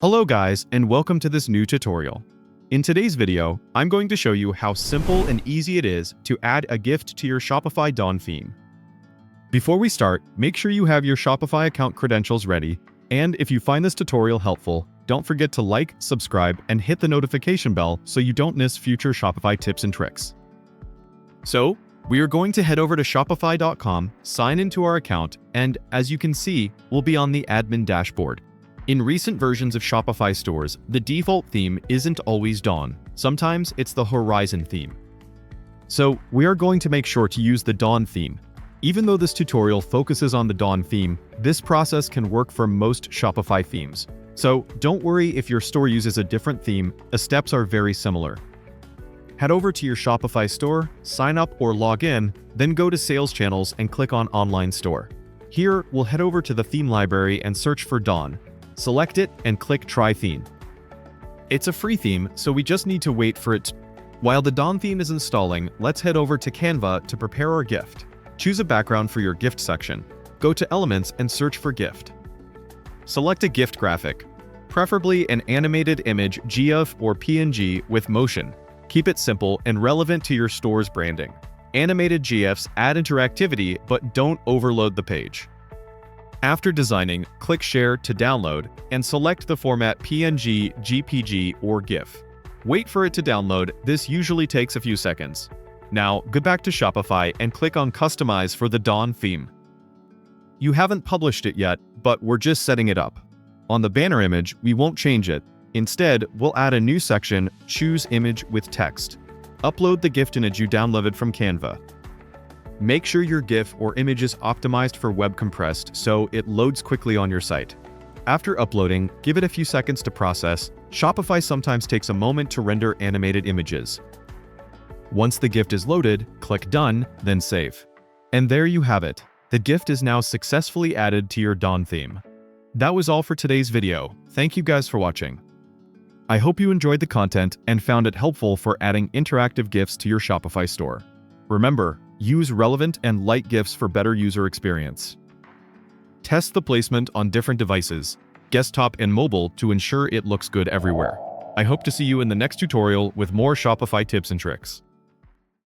Hello guys, and welcome to this new tutorial. In today's video, I'm going to show you how simple and easy it is to add a gift to your Shopify DAWN theme. Before we start, make sure you have your Shopify account credentials ready, and if you find this tutorial helpful, don't forget to like, subscribe, and hit the notification bell so you don't miss future Shopify tips and tricks. So, we are going to head over to Shopify.com, sign into our account, and as you can see, we'll be on the admin dashboard. In recent versions of Shopify stores, the default theme isn't always DAWN. Sometimes it's the Horizon theme. So we are going to make sure to use the DAWN theme. Even though this tutorial focuses on the DAWN theme, this process can work for most Shopify themes. So don't worry if your store uses a different theme, the steps are very similar. Head over to your Shopify store, sign up or log in, then go to Sales Channels and click on Online Store. Here, we'll head over to the theme library and search for DAWN. Select it and click Try Theme. It's a free theme, so we just need to wait for it. While the DAWN theme is installing, let's head over to Canva to prepare our gift. Choose a background for your gift section. Go to Elements and search for Gift. Select a gift graphic, preferably an animated image, GIF or PNG with motion. Keep it simple and relevant to your store's branding. Animated GIFs add interactivity but don't overload the page. After designing, click Share to download and select the format PNG, JPG, or GIF. Wait for it to download, this usually takes a few seconds. Now, go back to Shopify and click on Customize for the DAWN theme. You haven't published it yet, but we're just setting it up. On the banner image, we won't change it. Instead, we'll add a new section, Choose Image with Text. Upload the gift image you downloaded from Canva. Make sure your GIF or image is optimized for web compressed so it loads quickly on your site. After uploading, give it a few seconds to process. Shopify sometimes takes a moment to render animated images. Once the gift is loaded, click Done, then Save. And there you have it. The gift is now successfully added to your DAWN theme. That was all for today's video. Thank you guys for watching. I hope you enjoyed the content and found it helpful for adding interactive GIFs to your Shopify store. Remember, use relevant and light GIFs for better user experience. Test the placement on different devices, desktop and mobile, to ensure it looks good everywhere. I hope to see you in the next tutorial with more Shopify tips and tricks.